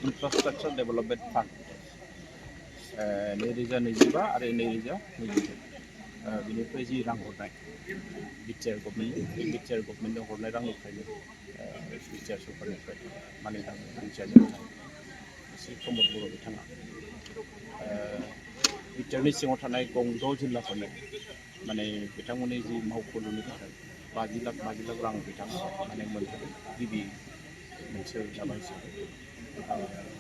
इनफ्रास्ट्राक्चार development fund 2025 आरो 2026 बिनिफ्राय जि रां हरनाय बिटिआर गभर्नमेन्ट बे बिटिआर गभर्नमेन्टनो हरनाय रांनिफ्रायनो बिटिआर सरकारनिफ्राय मानिनाय पन्चायत श्री प्रमद बर' बिथाङा बिटिआरनि सिङाव थानाय गं6 जिल्लाफोरनो माने बिथांमोननि जि मावख' लुनो थाखाय 50 लाख रां बिथाङा माने मोनहोदों गिबि मोनसे माबा हिसाबै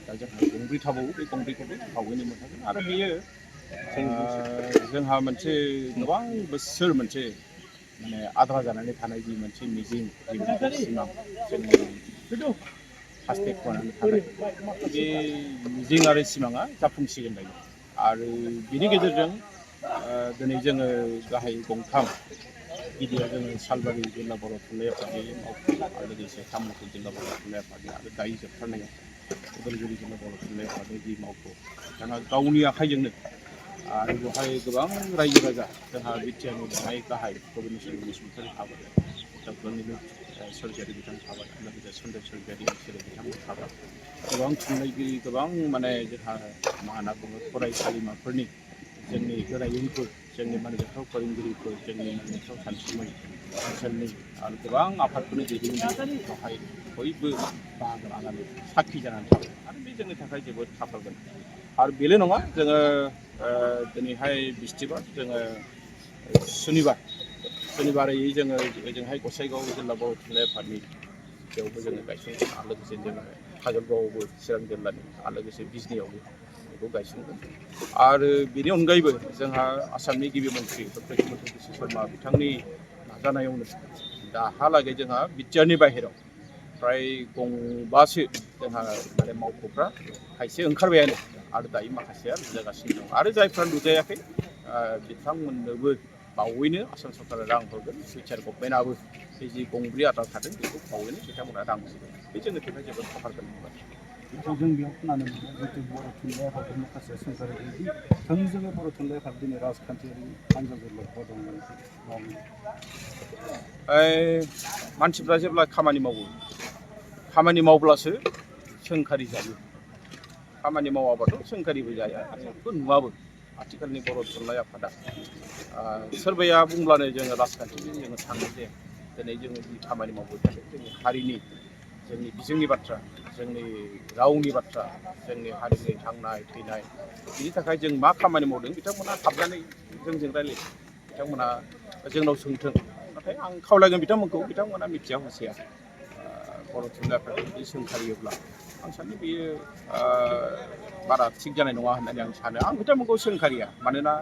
दा जोंहा गंब्रै थाबावो बे गंब्रैखौबो थावैनो मोनहागोन आरो बेयो जोंहा मोनसे गोबां बोसोर मोनसे माने आद्रा जानानै थानाय जि मोनसे मिजिं जि मोनसे सिमां जोंनि हास्थायखनानै थानाय बे मिजिं आरो सिमाङा जाफुंसिगोन बायदि आरो बिनि गेजेरजों दिनै जोङो गाहाय गंथाम गिबियाव जोङो सालबारि जिल्ला बर' थुनलाइ आफादनि मावख' आरो लोगोसे तामुलपुर जिल्ला बर' थुनलाइ आफादनि आरो दायो जोबथारनायाव उदालगुरि जिल्ला बर' थुनलाइ आफादनि जि मावख' बिथाङा गावनि आखाइजोंनो आरो बेवहाय गोबां रायजो राजा जोंहा बिटिआरनि बेवहाय गाहाय प्रभिन्सियेल बसुमतारी थाबाय डक्टर निमित सर्गियारि बिथां थाबाय लोगोसे सन्देब सर्गियारि बिथांमोन थाबाय गोबां थुनलाइगिरि गोबां माने जोंहा मा होनना बुङो फरायसालिमाफोरनि जोंनि गोरायुंफोर जोंनि मानगोनां फोरोंगिरिफोर जोंनि मानगोनां सानसुमै ओनसोलनि आरो गोबां आफादफोरनि दैदेनगिरि बेवहाय बयबो बाहागो लानानै साखि जानानै थाबाय आरो बे जोंनि थाखाय जोबोद खाफाल गोनां आरो बेल' नङा जोङो दिनैहाय बिस्थिबार जोङो सुनिबारै जोङो ओजोंहाय गसाइगाव जिल्ला बर' थुनलाइ आफादनि बेयावबो जोङो गायसनगोन आरो लोगोसे जोङो काजलगावआवबो चिरां जिल्लानि आरो लोगोसे बिजनियावबो बेखौ गायसनगोन आरो बेनि अनगायैबो जोंहा आसामनि गिबि मन्थ्रि डक्टर हिमन्त बिश्व शर्मा बिथांनि नाजानायावनो दाहालागै जोंहा बिटिआरनि बाहेराव फ्राय गंबासो जोंहा माने मावख'फ्रा खायसे ओंखारबायानो आरो दायो माखासेया लुजागासिनो दं आरो जायफ्रा लुजायाखै बिथांमोननोबो बावैनो आसाम सरकारा रां हरगोन बिटिआर गभर्नमेन्टआबो बे जि गंब्रै आद्रा थादों बेखौ बावैनो बिथांमोना रां हरगोन बे जोंनि थाखाय जोबोद खाफाल गोनां बाथ्रा जों बेयाव खोनानो मोनो जितु बर' थुनलाइ आफादनि माखासे सोरखारि थोंजोङै बर' थुनलाइ आफाद दिनै राजखान्थियारि आनजादजों लोब्बा दं मानसिफ्रा जेब्ला खामानि मावब्लासो सोंखारि जायो खामानि मावाबाथ' सोंखारिबो जाया बेखौ नुवाबो आथिखालनि बर' थुनलाइ आफादा सोरबाया बुंब्लानो जोङो राजखान्थिजों जोङो सानो जे दिनै जोङो जि खामानि मावबाय थादों जोंनि हारिनि जोंनि बिजोंनि बाथ्रा जोंनि रावनि बाथ्रा जोंनि हारिनि थांनाय थैनाय बिनि थाखाय जों मा खामानि मावदों बिथांमोना हाबनानै जोंजों रायलायो बिथांमोना जोंनाव सोंथों नाथाय आं खावलायगोन बिथांमोना मिथिया हसिया बर' थुनलाइ आफादखौ जुदि सोंखारियोब्ला आं सानो बेयो बारा थिग जानाय नङा होननानै आं सानो आं बिथांमोनखौ सोंखारिया मानोना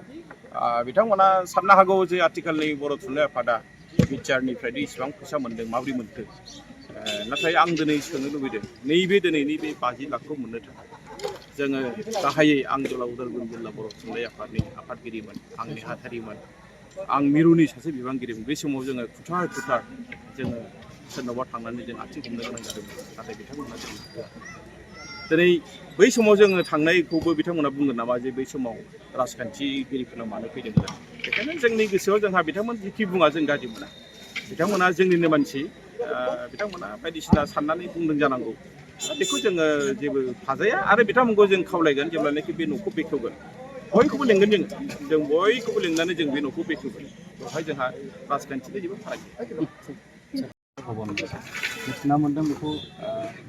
बिथांमोना साननो हागौ जे आथिखालनि बर' थुनलाइ आफादा बिटिआरनिफ्रायनो इसिबां फैसा मोन्दों माबोरै मोनखो नाथाय आं दिनै सोंनो लुबैदों नैबे दिनैनि बे 50 लाखखौ मोननो थाखाय जोङो गाहायै आं जेब्ला उदालगुरि जिल्ला बर' थुनलाइ आफादनि आफादगिरिमोन आं नेहाथारिमोन आं मिरुनि सासे बिबानगिरिमोन बे समाव जोङो खुथार जोङो सोरनावबा थांनानै जों आथिं हमनो गोनां जादोंमोन नाथाय बिथांमोना जों दिनै बै समाव जोङो थांनायखौबो बिथांमोना बुंगोन नामा जे बै समाव राजखान्थिगिरिफोरनाव मानो फैदोंमोन बेखायनो जोंनि गोसोआव जोंहा बिथांमोन जिखि बुङा जों गाज्रि मोना बिथांमोना जोंनिनो मानसि बिथांमोना बायदिसिना साननानै बुंदों जानांगौ बेखौ जोङो जेबो फाजाया आरो बिथांमोनखौ जों खावलायगोन जेब्लानाखि बे न'खौ बेखेवगोन बयखौबो लिंगोन जों बयखौबो लिंनानै जों बे न'खौ बेखेवगोन बेवहाय जोंहा राजखान्थिनि जेबो फाराग गैया मिथिना मोन्दों बेखौ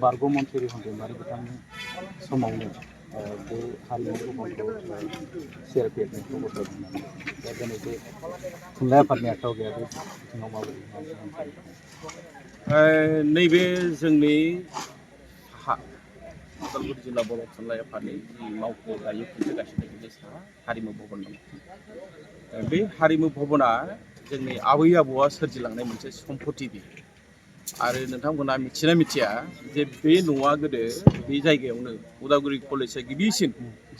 बारग' मन्थ्रि होनदों बिथांनि समावनो बे हारिमु भवनखौ सिआरपिएफनि गथ'दों दा दिनै बे थुनलाइ आफादनि आखायाव गैया बे बिथिङाव माबोरै नैबे जोंनि साहा उदालगुरि जिल्ला बर' थुनलाइ आफादनि जि मावख' दायो खुंथागासिनो बेनि साहा हारिमु भवन दं बे हारिमु भवना जोंनि आबै आबौआ सोरजिलांनाय मोनसे सम्पति बियो आरो नोंथांमोना मिथिना मिथिया जे बे न'आ गोदो बे जायगायावनो उदालगुरि कलेजआ गिबिसिन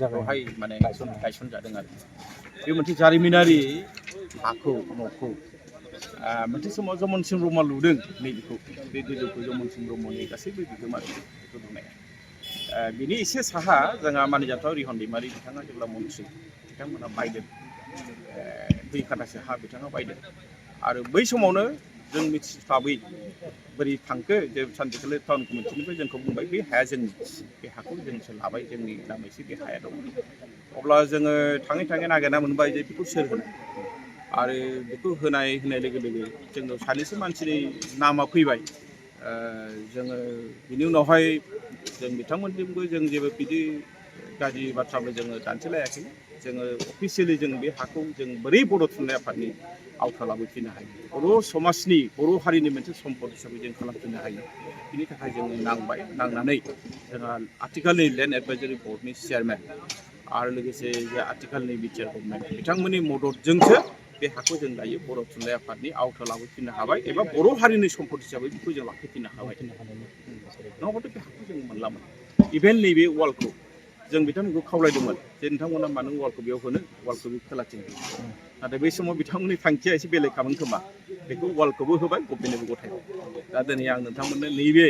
बेवहाय माने गायसनजादों आरो बे मोनसे जारिमिनारि हाखौ न'खौ मोनसे समाव जमनसिं ब्रह्मआ लुदों नैबेखौ बे गोजौखौ जमनसिं ब्रह्मनि गासैबो बिगोमा बेखौ लुनाया बिनि एसे साहा जोंहा मानिजाथाव रिहन दैमारि बिथाङा जेब्ला मन्थ्रि बिथांमोना बायदों 2 काठासो हा बिथाङा बायदों आरो बै समावनो जों मिथिस्लाबै बोरै थांखो जे सानसेखालि टाउन कमिटिनिफ्राय जोंखौ बुंबाय बे हाया जोंनि बे हाखौ जोंसो लाबाय जोंनि नामैसो बे हाया दं अब्ला जोङो थाङै थाङै नागिरना मोनबाय जे बेखौ सोर होनाय आरो बेखौ होनाय लोगो लोगो जोंनाव सानैसो मानसिनि नामा फैबाय जोङो बिनि उनावहाय जों बिथांमोनजोंबो जों जेबो बिदि गाज्रि बाथ्राबो जोङो दान्थिलायाखै जोङो अफिसियेलि जों बे हाखौ जों बोरै बर' थुनलाइ आफादनि आवथा लाबोफिननो हायो बर' समाजनि बर' हारिनि मोनसे सम्पद हिसाबै जों खालामफिननो हायो बिनि थाखाय जोङो नांनानै जोंहा आथिखालनि लेन्ड एडभाइजारि बर्डनि चेयारमेन आरो लोगोसे जे आथिखालनि बिटिआर गभर्नमेन्ट बिथांमोननि मददजोंसो बे हाखौ जों दायो बर' थुनलाइ आफादनि आवथा लाबोफिननो हाबाय एबा बर' हारिनि सम्पद हिसाबै बेखौ जों लाखिफिननो हाबाय नङाबाथ' बे हाखौ जों मोनलामोन इभेन नैबे वालखौ जों बिथांमोनखौ खावलायदोंमोन जे नोंथांमोना मानो वालखौ बेयाव होनो वालखौ बे खोलाथिं नाथाय बै समाव बिथांमोननि थांखिया एसे बेलेगखामोन खोमा बेखौ वालखौबो होबाय गभर्नमेन्टनोबो गथायबाय दा दिनै आं नोंथांमोननो नैबे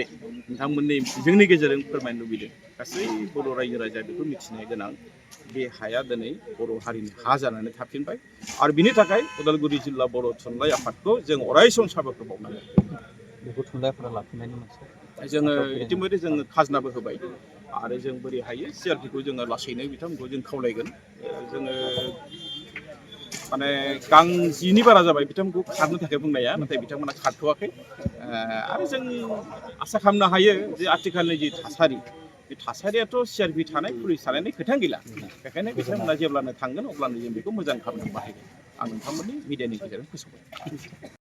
नोंथांमोननि बिजोंनि गेजेरजों फोरमायनो लुबैदों गासै बर' रायजो राजा बेखौ मिथिनाया गोनां बे हाया दिनै बर' हारिनि हा जानानै थाफिनबाय आरो बिनि थाखाय उदालगुरि जिल्ला बर' थुनलाइ आफादखौ जों अरायसम साबायखर बावनांगोन बेखौ थुनलाइ आफादा लाफिननायनि मोनसे जोङो इतिमধ্যे जोङो खाजोनाबो होबाय आरो जों बोरै हायो सिआरपिखौ जोङो लासैनो बिथांमोनखौ जों खावलायगोन जोङो माने गांजिनि बारा जाबाय बिथांमोनखौ खारनो थाखाय बुंनाया नाथाय बिथांमोना खारथ'वाखै आरो जों आसा खालामनो हायो जे आथिखालनि जि थासारि बे थासारियाथ' सिआरपि थानाय पुलिस थानायनि खोथा गैला बेखायनो बिथांमोना जेब्लानो थांगोन अब्लानो जों बेखौ मोजां खामानियाव बाहायगोन आं नोंथांमोननि मिडियानि गेजेरजों फोसावबाय